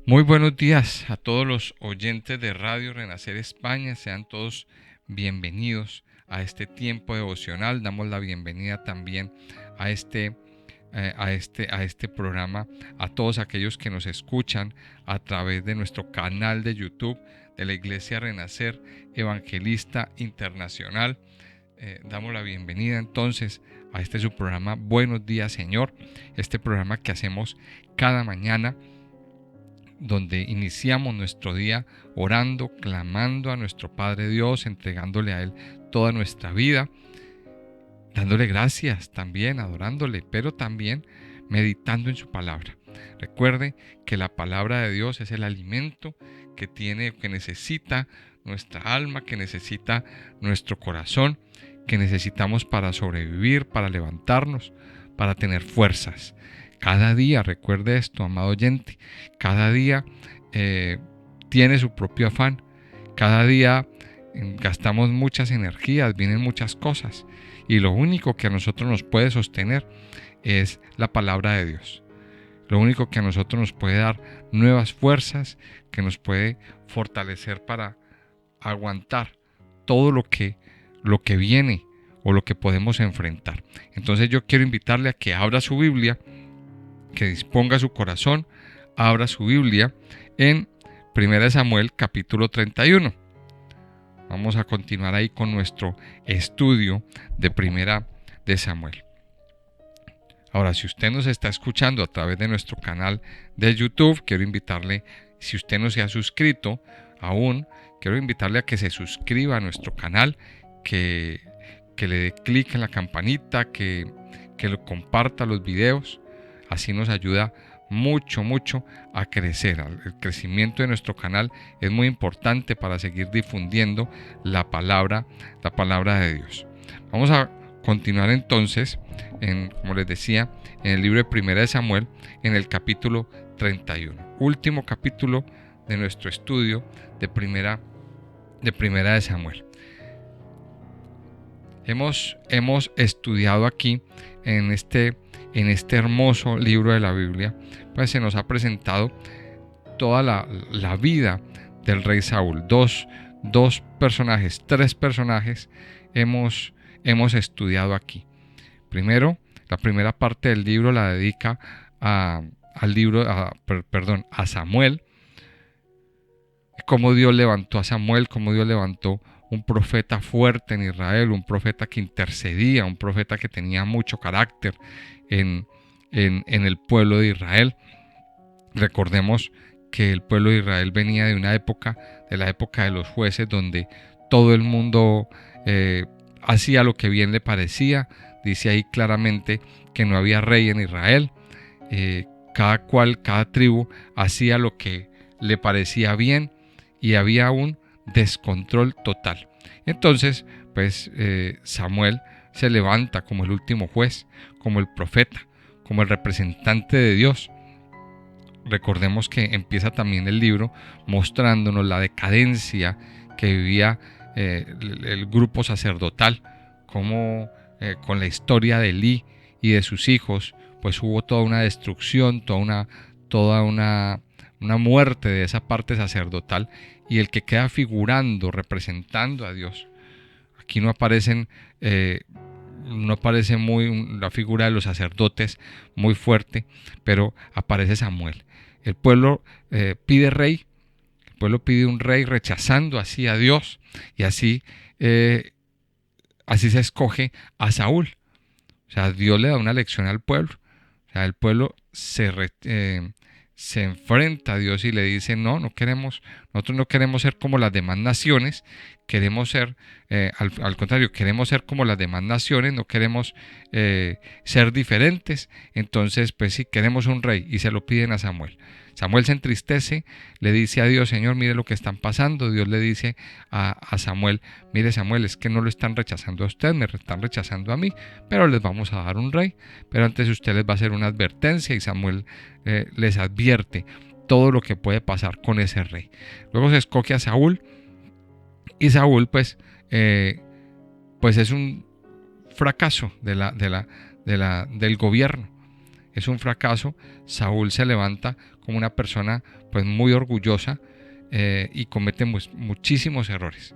Muy buenos días a todos los oyentes de Radio Renacer España. Sean todos bienvenidos a este tiempo devocional. Damos la bienvenida también a este programa a todos aquellos que nos escuchan a través de nuestro canal de YouTube de la Iglesia Renacer Evangelista Internacional. Damos la bienvenida entonces a su programa Buenos Días Señor, este programa que hacemos cada mañana, donde iniciamos nuestro día orando, clamando a nuestro Padre Dios, entregándole a Él toda nuestra vida, dándole gracias también, adorándole, pero también meditando en su palabra. Recuerde que la palabra de Dios es el alimento que necesita nuestra alma, que necesita nuestro corazón, que necesitamos para sobrevivir, para levantarnos, para tener fuerzas. Cada día, recuerde esto, amado oyente, cada día tiene su propio afán. Cada día gastamos muchas energías, vienen muchas cosas, y lo único que a nosotros nos puede sostener es la palabra de Dios. Lo único que a nosotros nos puede dar nuevas fuerzas, que nos puede fortalecer para aguantar todo lo que viene o lo que podemos enfrentar. Entonces yo quiero invitarle a que abra su Biblia, que disponga su corazón, abra su Biblia en 1 Samuel capítulo 31. Vamos a continuar ahí con nuestro estudio de 1 Samuel. Ahora, si usted nos está escuchando a través de nuestro canal de YouTube, quiero invitarle, si usted no se ha suscrito aún, quiero invitarle a que se suscriba a nuestro canal, que le dé clic en la campanita, que lo comparta los videos. Así nos ayuda mucho a crecer. El crecimiento de nuestro canal es muy importante para seguir difundiendo la palabra de Dios. Vamos a continuar entonces, como les decía, en el libro de 1 Samuel, en el capítulo 31. Último capítulo de nuestro estudio de primera de Samuel. Hemos estudiado aquí en este hermoso libro de la Biblia, pues se nos ha presentado toda la vida del rey Saúl. Tres personajes hemos estudiado aquí. Primero, la primera parte del libro la dedica a Samuel, cómo Dios levantó a Samuel, cómo Dios levantó un profeta fuerte en Israel, un profeta que intercedía, un profeta que tenía mucho carácter en el pueblo de Israel. Recordemos que el pueblo de Israel venía de la época de los jueces, donde todo el mundo hacía lo que bien le parecía. Dice ahí claramente que no había rey en Israel. Cada tribu hacía lo que le parecía bien y había un descontrol total. Entonces, pues Samuel se levanta como el último juez, como el profeta, como el representante de Dios. Recordemos que empieza también el libro mostrándonos la decadencia que vivía el grupo sacerdotal, como con la historia de Elí y de sus hijos, pues hubo toda una destrucción, toda una muerte de esa parte sacerdotal, y el que queda figurando, representando a Dios. Aquí no aparece la figura de los sacerdotes muy fuerte, pero aparece Samuel. El pueblo pide rey, el pueblo pide un rey, rechazando así a Dios, y así se escoge a Saúl. O sea, Dios le da una lección al pueblo. O sea, el pueblo se enfrenta a Dios y le dice: nosotros no queremos ser como las demás naciones, queremos ser, al contrario, queremos ser como las demás naciones, no queremos ser diferentes. Entonces, pues sí, queremos un rey, y se lo piden a Samuel. Samuel se entristece, le dice a Dios: Señor, mire lo que están pasando. Dios le dice a Samuel: mire, Samuel, es que no lo están rechazando a usted, me están rechazando a mí, pero les vamos a dar un rey. Pero antes usted les va a hacer una advertencia, y Samuel les advierte todo lo que puede pasar con ese rey. Luego se escoge a Saúl, y Saúl pues es un fracaso del gobierno. es un fracaso. Saúl se levanta como una persona pues muy orgullosa y comete muchísimos errores,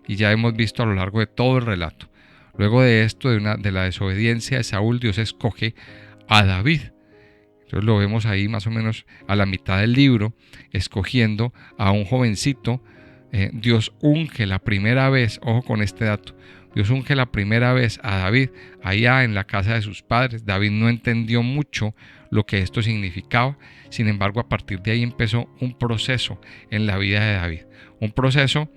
y ya hemos visto a lo largo de todo el relato. Luego de esto, de la desobediencia de Saúl, Dios escoge a David. Entonces lo vemos ahí más o menos a la mitad del libro, escogiendo a un jovencito. Dios unge la primera vez, ojo con este dato, Dios unge la primera vez a David allá en la casa de sus padres. David no entendió mucho lo que esto significaba. Sin embargo, a partir de ahí empezó un proceso en la vida de David. Un proceso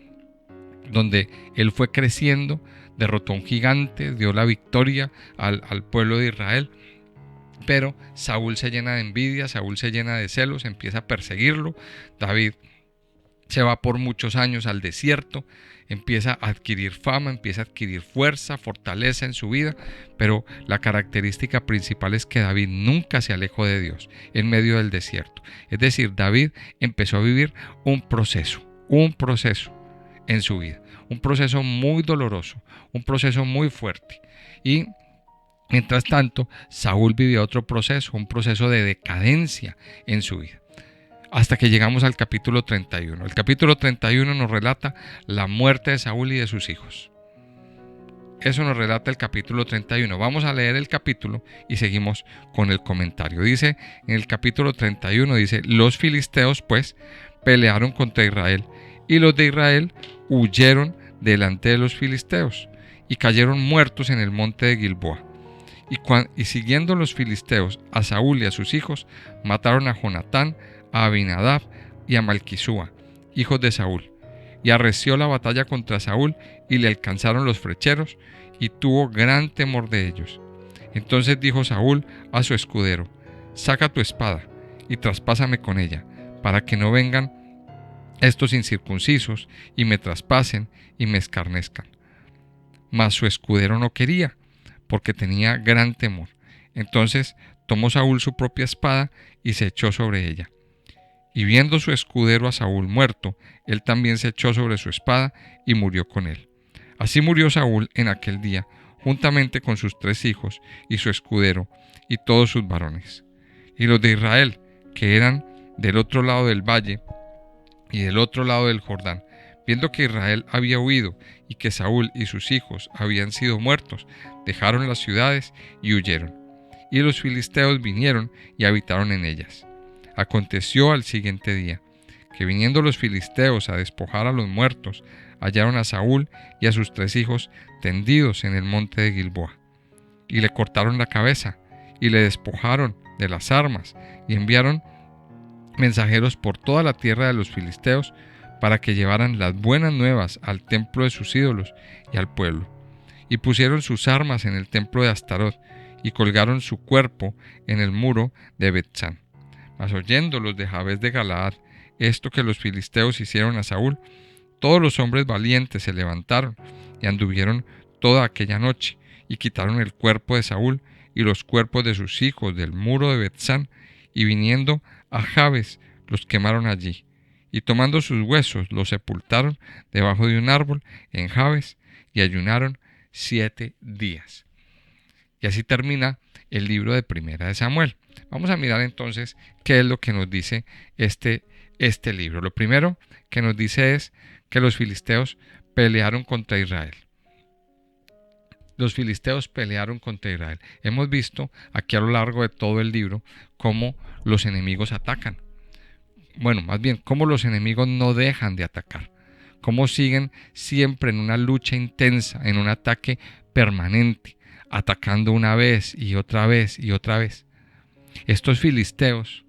donde él fue creciendo, derrotó a un gigante, dio la victoria al pueblo de Israel. Pero Saúl se llena de envidia, Saúl se llena de celos, empieza a perseguirlo. David se va por muchos años al desierto, empieza a adquirir fama, empieza a adquirir fuerza, fortaleza en su vida, pero la característica principal es que David nunca se alejó de Dios en medio del desierto. Es decir, David empezó a vivir un proceso en su vida, un proceso muy doloroso, un proceso muy fuerte. Y mientras tanto, Saúl vivió otro proceso, un proceso de decadencia en su vida. Hasta que llegamos al capítulo 31. El capítulo 31 nos relata la muerte de Saúl y de sus hijos. Eso nos relata el capítulo 31. Vamos a leer el capítulo y seguimos con el comentario. Dice en el capítulo 31, dice: los filisteos pues pelearon contra Israel, y los de Israel huyeron delante de los filisteos y cayeron muertos en el monte de Gilboa. Y siguiendo los filisteos a Saúl y a sus hijos, mataron a Jonatán, a Abinadab y a Malquisúa, hijos de Saúl. Y arreció la batalla contra Saúl, y le alcanzaron los flecheros, y tuvo gran temor de ellos. Entonces dijo Saúl a su escudero: saca tu espada y traspásame con ella, para que no vengan estos incircuncisos y me traspasen y me escarnezcan. Mas su escudero no quería, porque tenía gran temor. Entonces tomó Saúl su propia espada y se echó sobre ella. Y viendo su escudero a Saúl muerto, él también se echó sobre su espada y murió con él. Así murió Saúl en aquel día, juntamente con sus 3 hijos y su escudero y todos sus varones. Y los de Israel, que eran del otro lado del valle y del otro lado del Jordán, viendo que Israel había huido y que Saúl y sus hijos habían sido muertos, dejaron las ciudades y huyeron. Y los filisteos vinieron y habitaron en ellas. Aconteció al siguiente día, que viniendo los filisteos a despojar a los muertos, hallaron a Saúl y a sus 3 hijos tendidos en el monte de Gilboa. Y le cortaron la cabeza, y le despojaron de las armas, y enviaron mensajeros por toda la tierra de los filisteos, para que llevaran las buenas nuevas al templo de sus ídolos y al pueblo. Y pusieron sus armas en el templo de Astarot, y colgaron su cuerpo en el muro de Betsán. Mas oyendo los de Jabes de Galaad esto que los filisteos hicieron a Saúl, todos los hombres valientes se levantaron y anduvieron toda aquella noche, y quitaron el cuerpo de Saúl y los cuerpos de sus hijos del muro de Betsán, y viniendo a Jabes los quemaron allí, y tomando sus huesos los sepultaron debajo de un árbol en Jabes, y ayunaron 7 días. Y así termina el libro de Primera de Samuel. Vamos a mirar entonces qué es lo que nos dice este libro. Lo primero que nos dice es que los filisteos pelearon contra Israel. Los filisteos pelearon contra Israel. Hemos visto aquí a lo largo de todo el libro cómo los enemigos atacan. Bueno, más bien, cómo los enemigos no dejan de atacar. Cómo siguen siempre en una lucha intensa, en un ataque permanente, atacando una vez y otra vez y otra vez. Estos filisteos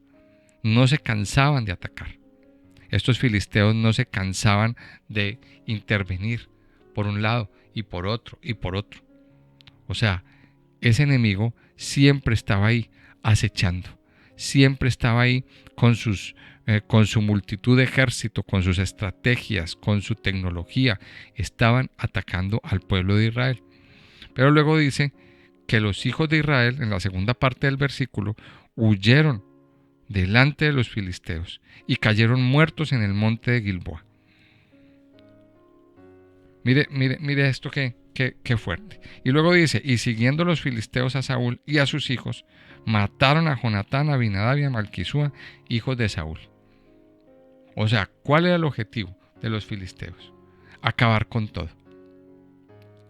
no se cansaban de atacar. Estos filisteos no se cansaban de intervenir por un lado y por otro y por otro. O sea, ese enemigo siempre estaba ahí acechando, siempre estaba ahí con su multitud de ejército, con sus estrategias, con su tecnología, estaban atacando al pueblo de Israel. Pero luego dice que los hijos de Israel, en la segunda parte del versículo, huyeron delante de los filisteos y cayeron muertos en el monte de Gilboa. Mire esto que Qué fuerte. Y luego dice, y siguiendo los filisteos a Saúl y a sus hijos, mataron a Jonatán, a Abinadab y a Malquisúa, hijos de Saúl. O sea, ¿cuál era el objetivo de los filisteos? Acabar con todo.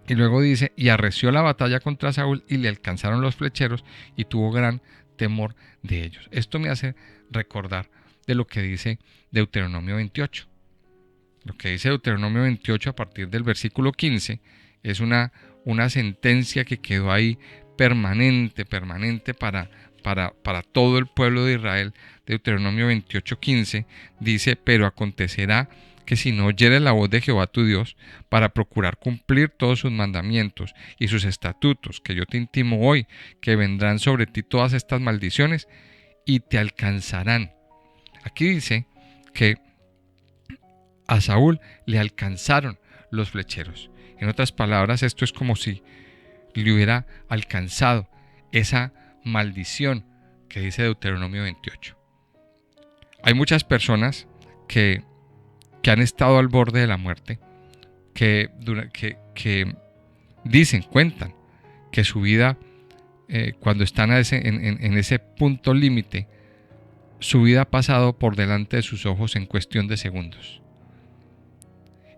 Y luego dice, y arreció la batalla contra Saúl y le alcanzaron los flecheros y tuvo gran temor de ellos. Esto me hace recordar de lo que dice Deuteronomio 28. Lo que dice Deuteronomio 28 a partir del versículo 15 es una sentencia que quedó ahí permanente para todo el pueblo de Israel. Deuteronomio 28:15 dice, pero acontecerá que si no oyeres la voz de Jehová tu Dios para procurar cumplir todos sus mandamientos y sus estatutos que yo te intimo hoy, que vendrán sobre ti todas estas maldiciones y te alcanzarán. Aquí dice que a Saúl le alcanzaron los flecheros. En otras palabras, esto es como si le hubiera alcanzado esa maldición que dice Deuteronomio 28. Hay muchas personas que han estado al borde de la muerte, que dicen, cuentan que su vida, cuando están en ese punto límite, su vida ha pasado por delante de sus ojos en cuestión de segundos.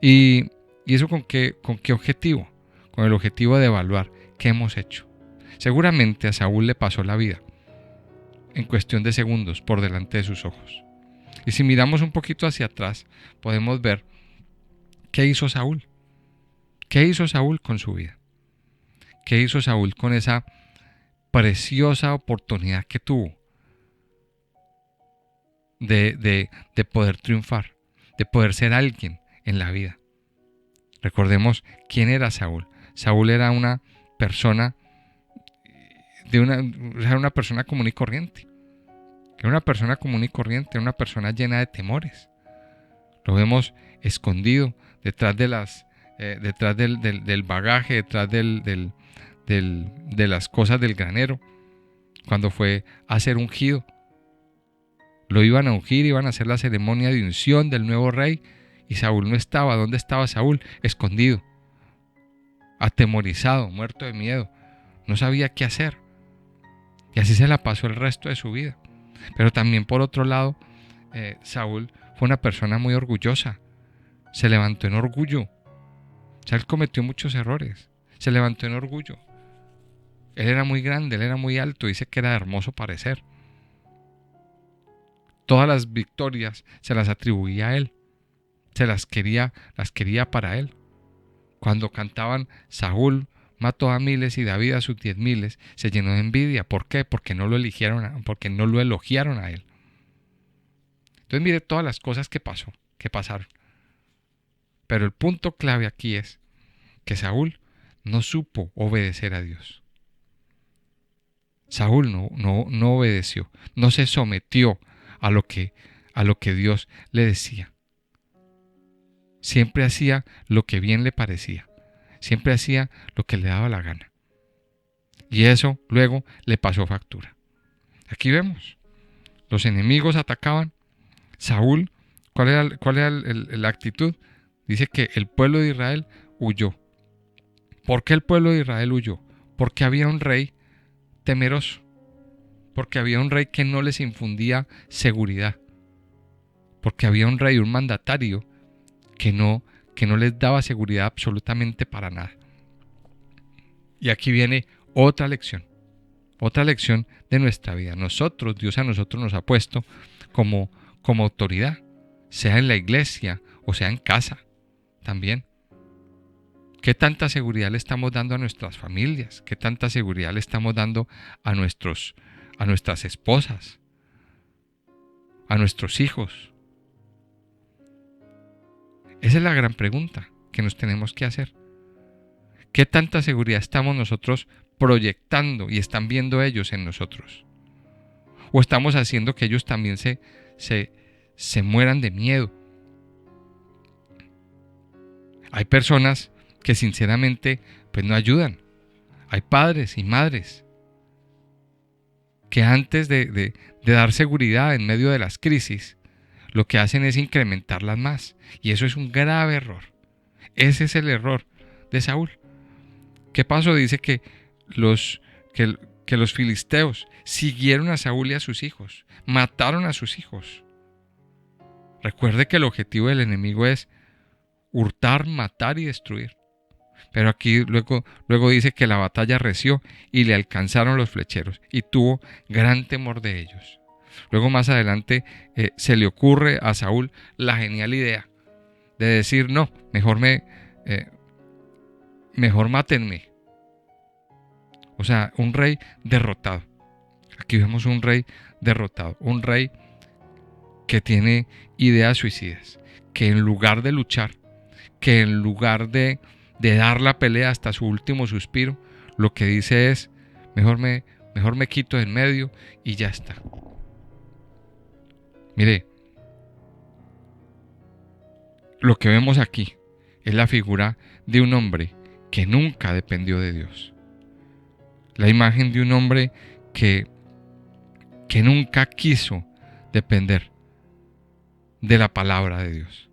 ¿Y eso con qué objetivo? Con el objetivo de evaluar qué hemos hecho. Seguramente a Saúl le pasó la vida en cuestión de segundos por delante de sus ojos. Y si miramos un poquito hacia atrás, podemos ver qué hizo Saúl. ¿Qué hizo Saúl con su vida? ¿Qué hizo Saúl con esa preciosa oportunidad que tuvo de poder triunfar, de poder ser alguien en la vida? Recordemos quién era Saúl. Saúl era una persona era una persona común y corriente. Era una persona común y corriente, una persona llena de temores. Lo vemos escondido detrás de detrás del bagaje, detrás de las cosas del granero. Cuando fue a ser ungido, lo iban a ungir, iban a hacer la ceremonia de unción del nuevo rey. Y Saúl no estaba. ¿Dónde estaba Saúl? Escondido, atemorizado, muerto de miedo. No sabía qué hacer. Y así se la pasó el resto de su vida. Pero también por otro lado, Saúl fue una persona muy orgullosa. Se levantó en orgullo. O sea, él cometió muchos errores. Se levantó en orgullo. Él era muy grande, él era muy alto. Dice que era de hermoso parecer. Todas las victorias se las atribuía a él. Las quería para él. Cuando cantaban Saúl mató a miles y David a sus 10,000, se llenó de envidia. ¿Por qué? Porque no lo elogiaron a él. Entonces mire todas las cosas que pasaron. Pero el punto clave aquí es que Saúl no supo obedecer a Dios. Saúl no obedeció, no se sometió a lo que Dios le decía. Siempre hacía lo que bien le parecía. Siempre hacía lo que le daba la gana. Y eso luego le pasó factura. Aquí vemos. Los enemigos atacaban. Saúl, ¿cuál era la actitud? Dice que el pueblo de Israel huyó. ¿Por qué el pueblo de Israel huyó? Porque había un rey temeroso. Porque había un rey que no les infundía seguridad. Porque había un rey, un mandatario, que no les daba seguridad absolutamente para nada. Y aquí viene otra lección de nuestra vida. Dios a nosotros nos ha puesto como autoridad, sea en la iglesia o sea en casa también. ¿Qué tanta seguridad le estamos dando a nuestras familias? ¿Qué tanta seguridad le estamos dando a nuestras esposas, a nuestros hijos? Esa es la gran pregunta que nos tenemos que hacer. ¿Qué tanta seguridad estamos nosotros proyectando y están viendo ellos en nosotros? ¿O estamos haciendo que ellos también se mueran de miedo? Hay personas que sinceramente pues no ayudan. Hay padres y madres que antes de dar seguridad en medio de las crisis, lo que hacen es incrementarlas más. Y eso es un grave error. Ese es el error de Saúl. ¿Qué pasó? Dice que los, que los filisteos siguieron a Saúl y a sus hijos, mataron a sus hijos. Recuerde que el objetivo del enemigo es hurtar, matar y destruir. Pero aquí luego dice que la batalla reció y le alcanzaron los flecheros y tuvo gran temor de ellos. Luego más adelante se le ocurre a Saúl la genial idea de decir, no, mejor mátenme. O sea, un rey derrotado. Aquí vemos un rey derrotado, un rey que tiene ideas suicidas, que en lugar de luchar, que en lugar de dar la pelea hasta su último suspiro, lo que dice es, mejor me quito de en medio y ya está. Mire, lo que vemos aquí es la figura de un hombre que nunca dependió de Dios. La imagen de un hombre que nunca quiso depender de la palabra de Dios.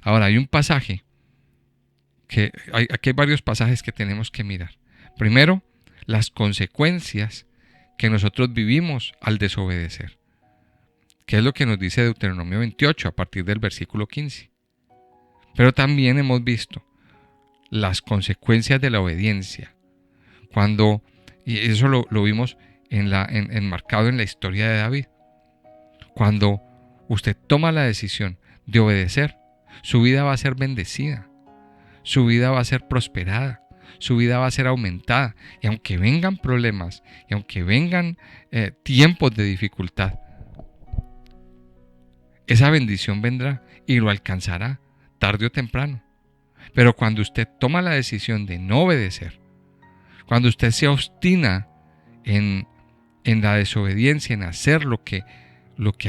Ahora, hay un pasaje aquí hay varios pasajes que tenemos que mirar. Primero, las consecuencias que nosotros vivimos al desobedecer. ¿Qué es lo que nos dice Deuteronomio 28 a partir del versículo 15? Pero también hemos visto las consecuencias de la obediencia. Y eso lo vimos enmarcado en la historia de David. Cuando usted toma la decisión de obedecer, su vida va a ser bendecida. Su vida va a ser prosperada, su vida va a ser aumentada. Y aunque vengan problemas, y aunque vengan tiempos de dificultad, esa bendición vendrá y lo alcanzará tarde o temprano. Pero cuando usted toma la decisión de no obedecer, cuando usted se obstina en la desobediencia, en hacer lo que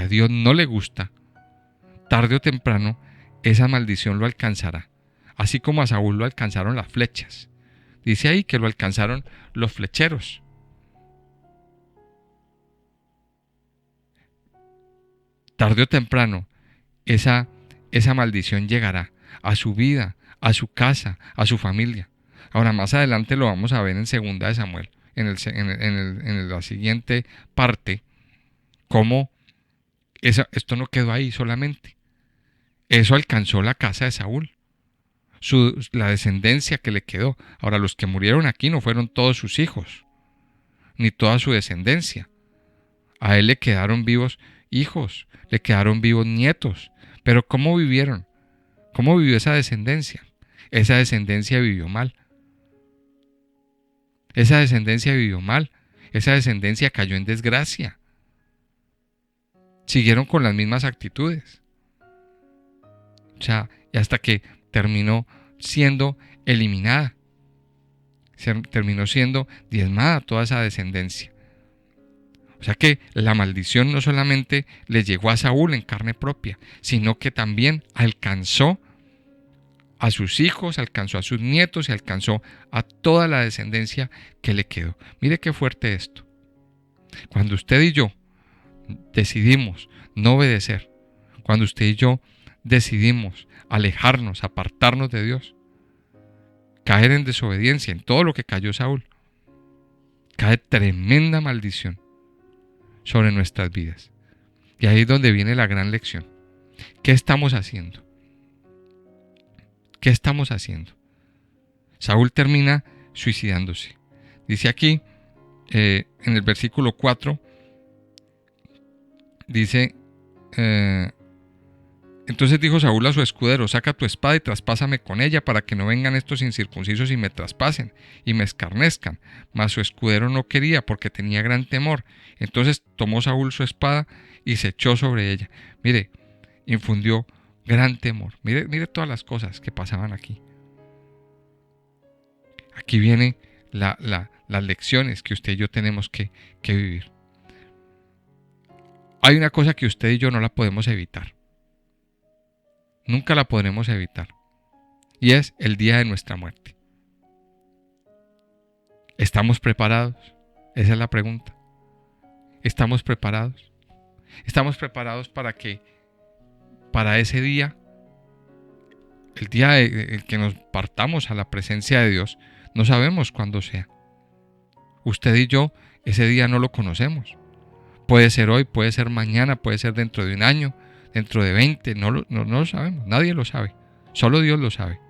a Dios no le gusta, tarde o temprano esa maldición lo alcanzará. Así como a Saúl lo alcanzaron las flechas. Dice ahí que lo alcanzaron los flecheros. Tarde o temprano, esa maldición llegará a su vida, a su casa, a su familia. Ahora, más adelante lo vamos a ver en 2 de Samuel, en la siguiente parte, cómo esto no quedó ahí solamente. Eso alcanzó la casa de Saúl. La descendencia que le quedó. Ahora, los que murieron aquí no fueron todos sus hijos, ni toda su descendencia. A él le quedaron vivos hijos, le quedaron vivos nietos. Pero ¿cómo vivieron? ¿Cómo vivió esa descendencia? Esa descendencia vivió mal. Esa descendencia vivió mal. Esa descendencia cayó en desgracia. Siguieron con las mismas actitudes. O sea, y hasta que terminó siendo eliminada. Terminó siendo diezmada toda esa descendencia. O sea que la maldición no solamente le llegó a Saúl en carne propia, sino que también alcanzó a sus hijos, alcanzó a sus nietos y alcanzó a toda la descendencia que le quedó. Mire qué fuerte esto. Cuando usted y yo decidimos no obedecer, cuando usted y yo decidimos alejarnos, apartarnos de Dios, caer en desobediencia, en todo lo que cayó Saúl, cae tremenda maldición sobre nuestras vidas. Y ahí es donde viene la gran lección. ¿Qué estamos haciendo? ¿Qué estamos haciendo? Saúl termina suicidándose. Dice aquí, en el versículo 4, dice, entonces dijo Saúl a su escudero, saca tu espada y traspásame con ella para que no vengan estos incircuncisos y me traspasen y me escarnezcan. Mas su escudero no quería porque tenía gran temor. Entonces tomó Saúl su espada y se echó sobre ella. Mire, infundió gran temor. Mire todas las cosas que pasaban aquí. Aquí vienen las lecciones que usted y yo tenemos que vivir. Hay una cosa que usted y yo no la podemos evitar. Nunca la podremos evitar. Y es el día de nuestra muerte. ¿Estamos preparados? Esa es la pregunta. ¿Estamos preparados? ¿Estamos preparados para ese día El día en que nos partamos a la presencia de Dios, no sabemos cuándo sea. Usted y yo ese día no lo conocemos. Puede ser hoy, puede ser mañana, puede ser dentro de un año, dentro de 20, no lo sabemos, nadie lo sabe, solo Dios lo sabe.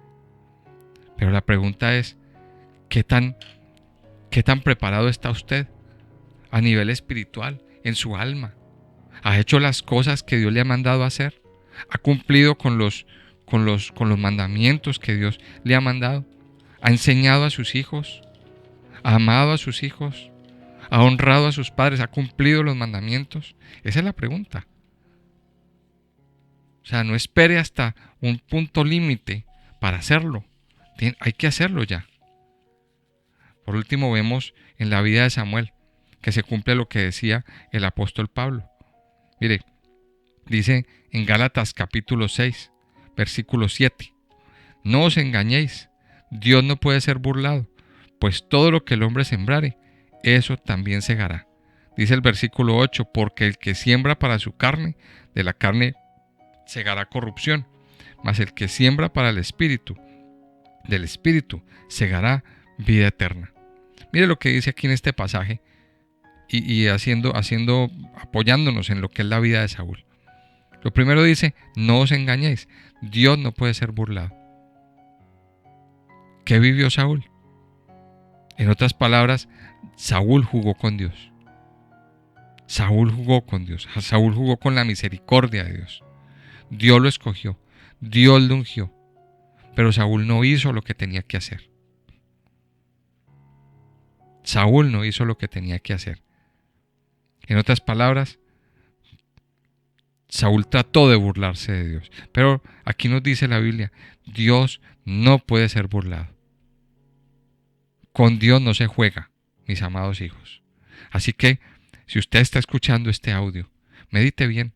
Pero la pregunta es, ¿qué tan preparado está usted a nivel espiritual, en su alma? ¿Ha hecho las cosas que Dios le ha mandado a hacer? ¿Ha cumplido con los mandamientos que Dios le ha mandado? ¿Ha enseñado a sus hijos? ¿Ha amado a sus hijos? ¿Ha honrado a sus padres? ¿Ha cumplido los mandamientos? Esa es la pregunta. O sea, no espere hasta un punto límite para hacerlo. Hay que hacerlo ya. Por último, vemos en la vida de Samuel que se cumple lo que decía el apóstol Pablo. Mire, dice en Gálatas capítulo 6, versículo 7. No os engañéis, Dios no puede ser burlado, pues todo lo que el hombre sembrare, eso también segará. Dice el versículo 8, porque el que siembra para su carne, de la carne segará corrupción, mas el que siembra para el Espíritu, del Espíritu segará vida eterna. Mire lo que dice aquí en este pasaje y apoyándonos en lo que es la vida de Saúl. Lo primero dice, no os engañéis, Dios no puede ser burlado. ¿Qué vivió Saúl? En otras palabras, Saúl jugó con Dios. Saúl jugó con Dios. Saúl jugó con la misericordia de Dios. Dios lo escogió. Dios lo ungió. Pero Saúl no hizo lo que tenía que hacer. Saúl no hizo lo que tenía que hacer. En otras palabras, Saúl trató de burlarse de Dios. Pero aquí nos dice la Biblia, Dios no puede ser burlado. Con Dios no se juega, mis amados hijos. Así que, si usted está escuchando este audio, medite bien.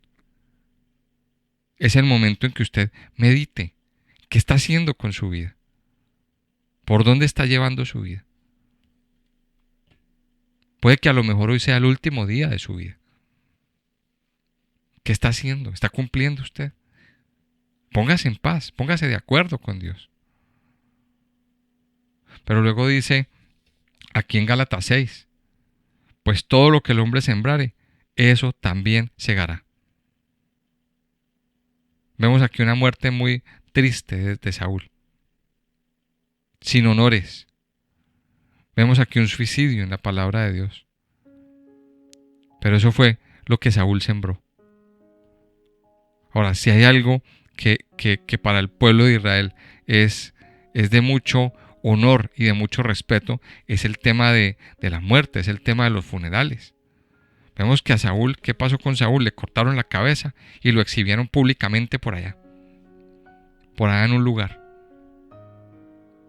Es el momento en que usted medite. ¿Qué está haciendo con su vida? ¿Por dónde está llevando su vida? Puede que a lo mejor hoy sea el último día de su vida. ¿Qué está haciendo? ¿Está cumpliendo usted? Póngase en paz, póngase de acuerdo con Dios. Pero luego dice, aquí en Gálatas 6, pues todo lo que el hombre sembrare, eso también segará. Vemos aquí una muerte muy triste de Saúl, sin honores. Vemos aquí un suicidio en la palabra de Dios. Pero eso fue lo que Saúl sembró. Ahora, si hay algo que para el pueblo de Israel es de mucho honor y de mucho respeto, es el tema de la muerte, es el tema de los funerales. Vemos que a Saúl, ¿qué pasó con Saúl? Le cortaron la cabeza y lo exhibieron públicamente por allá en un lugar,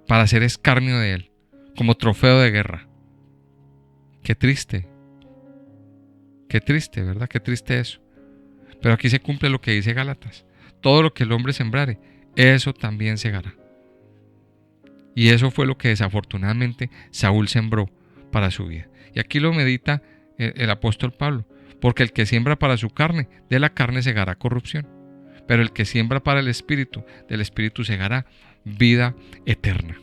para hacer escarnio de él, como trofeo de guerra. Qué triste, ¿verdad? Qué triste eso. Pero aquí se cumple lo que dice Gálatas. Todo lo que el hombre sembrare, eso también segará. Y eso fue lo que desafortunadamente Saúl sembró para su vida. Y aquí lo medita el apóstol Pablo. Porque el que siembra para su carne, de la carne segará corrupción. Pero el que siembra para el Espíritu, del Espíritu segará vida eterna.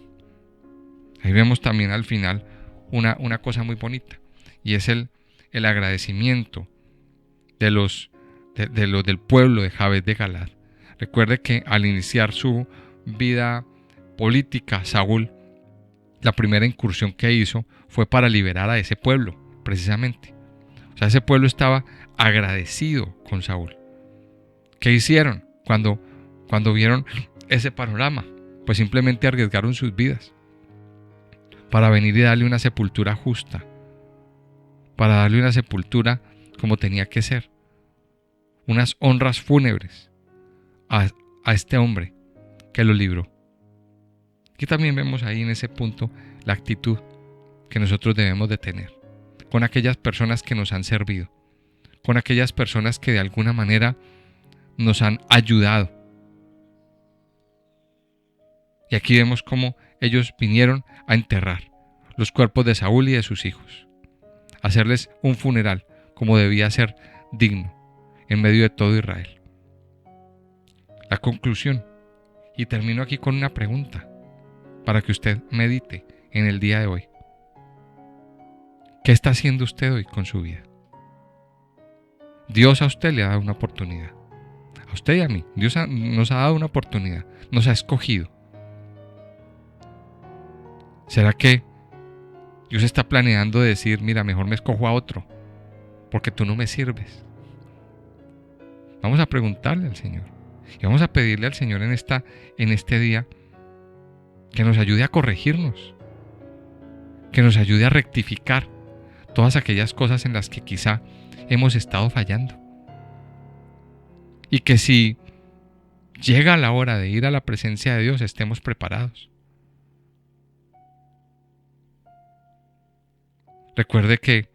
Ahí vemos también al final una cosa muy bonita. Y es el agradecimiento del pueblo de Jabes de Galaad. Recuerde que al iniciar su vida política, Saúl, la primera incursión que hizo fue para liberar a ese pueblo, precisamente. O sea, ese pueblo estaba agradecido con Saúl. ¿Qué hicieron cuando vieron ese panorama? Pues simplemente arriesgaron sus vidas para venir y darle una sepultura justa, para darle una sepultura como tenía que ser, unas honras fúnebres a este hombre que lo libró. Aquí también vemos ahí en ese punto la actitud que nosotros debemos de tener con aquellas personas que nos han servido, con aquellas personas que de alguna manera nos han ayudado. Y aquí vemos cómo ellos vinieron a enterrar los cuerpos de Saúl y de sus hijos, hacerles un funeral como debía ser digno en medio de todo Israel. La conclusión, Y termino aquí con una pregunta para que usted medite en el día de hoy. ¿Qué está haciendo usted hoy con su vida? Dios a usted le ha dado una oportunidad. A usted y a mí. Dios nos ha dado una oportunidad. Nos ha escogido. ¿Será que Dios está planeando decir, mira, mejor me escojo a otro, porque tú no me sirves? Vamos a preguntarle al Señor. Y vamos a pedirle al Señor en este día que nos ayude a corregirnos, que nos ayude a rectificar todas aquellas cosas en las que quizá hemos estado fallando. Y que si llega la hora de ir a la presencia de Dios, estemos preparados. Recuerde que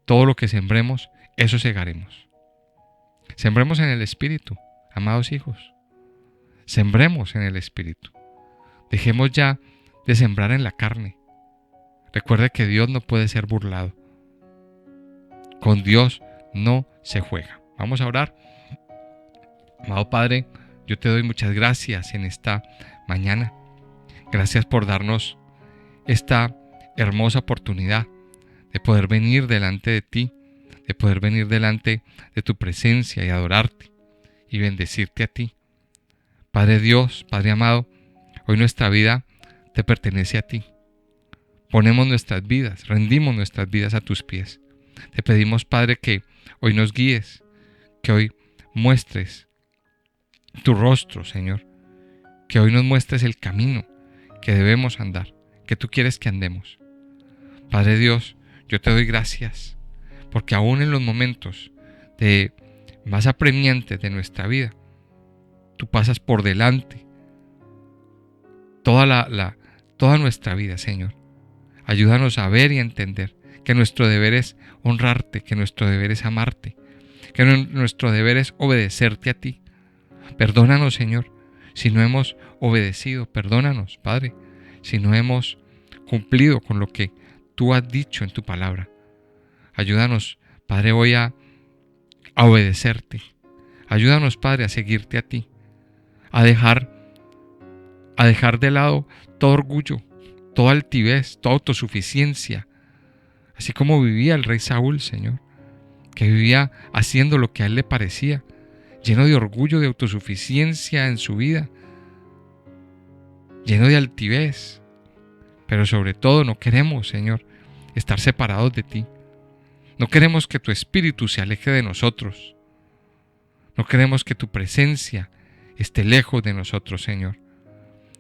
todo lo que sembremos, eso segaremos. Sembremos en el Espíritu, amados hijos. Sembremos en el Espíritu. Dejemos ya de sembrar en la carne. Recuerde que Dios no puede ser burlado. Con Dios no se juega. Vamos a orar. Amado Padre, yo te doy muchas gracias en esta mañana. Gracias por darnos esta hermosa oportunidad de poder venir delante de ti, de poder venir delante de tu presencia y adorarte y bendecirte a ti. Padre Dios, Padre amado, hoy nuestra vida te pertenece a ti. Ponemos nuestras vidas, rendimos nuestras vidas a tus pies. Te pedimos, Padre, que hoy nos guíes, que hoy muestres tu rostro, Señor, que hoy nos muestres el camino que debemos andar, que tú quieres que andemos. Padre Dios, yo te doy gracias, porque aún en los momentos más apremiantes de nuestra vida, tú pasas por delante toda nuestra vida, Señor. Ayúdanos a ver y a entender que nuestro deber es honrarte, que nuestro deber es amarte, que nuestro deber es obedecerte a ti. Perdónanos, Señor, si no hemos obedecido. Perdónanos, Padre, si no hemos cumplido con lo que tú has dicho en tu palabra. Ayúdanos, Padre, hoy a obedecerte. Ayúdanos, Padre, a seguirte a ti, a dejar de lado todo orgullo, toda altivez, toda autosuficiencia, así como vivía el rey Saúl, Señor, que vivía haciendo lo que a él le parecía, lleno de orgullo, de autosuficiencia en su vida, lleno de altivez. Pero sobre todo no queremos, Señor, estar separados de ti. No queremos que tu Espíritu se aleje de nosotros. No queremos que tu presencia esté lejos de nosotros, Señor.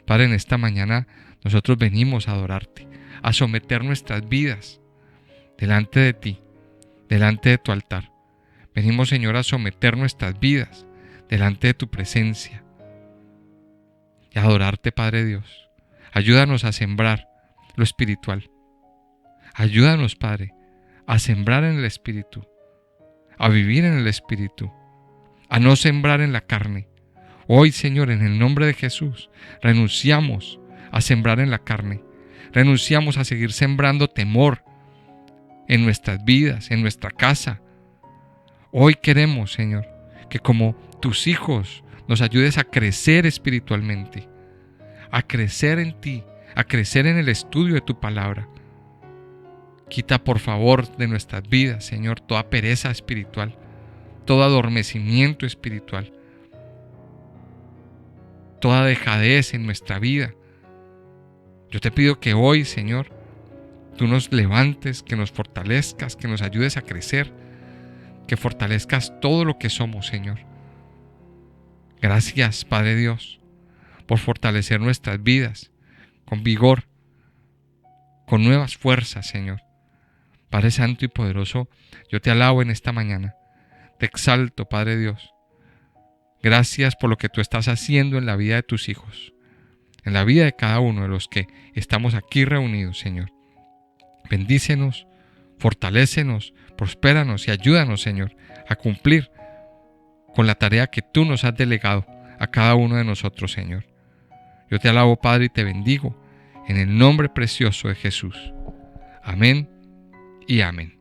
Padre, en esta mañana nosotros venimos a adorarte, a someter nuestras vidas delante de ti, delante de tu altar. Venimos, Señor, a someter nuestras vidas delante de tu presencia y a adorarte, Padre Dios. Ayúdanos a sembrar lo espiritual. Ayúdanos, Padre, a sembrar en el Espíritu, a vivir en el Espíritu, a no sembrar en la carne. Hoy, Señor, en el nombre de Jesús, renunciamos a sembrar en la carne. Renunciamos a seguir sembrando temor en nuestras vidas, en nuestra casa. Hoy queremos, Señor, que como tus hijos nos ayudes a crecer espiritualmente, a crecer en ti, a crecer en el estudio de tu palabra. Quita, por favor, de nuestras vidas, Señor, toda pereza espiritual, todo adormecimiento espiritual, toda dejadez en nuestra vida. Yo te pido que hoy, Señor, tú nos levantes, que nos fortalezcas, que nos ayudes a crecer, que fortalezcas todo lo que somos, Señor. Gracias, Padre Dios, por fortalecer nuestras vidas con vigor, con nuevas fuerzas, Señor. Padre Santo y Poderoso, yo te alabo en esta mañana. Te exalto, Padre Dios. Gracias por lo que tú estás haciendo en la vida de tus hijos, en la vida de cada uno de los que estamos aquí reunidos, Señor. Bendícenos, fortalécenos, prospéranos y ayúdanos, Señor, a cumplir con la tarea que tú nos has delegado a cada uno de nosotros, Señor. Yo te alabo, Padre, y te bendigo en el nombre precioso de Jesús. Amén y amén.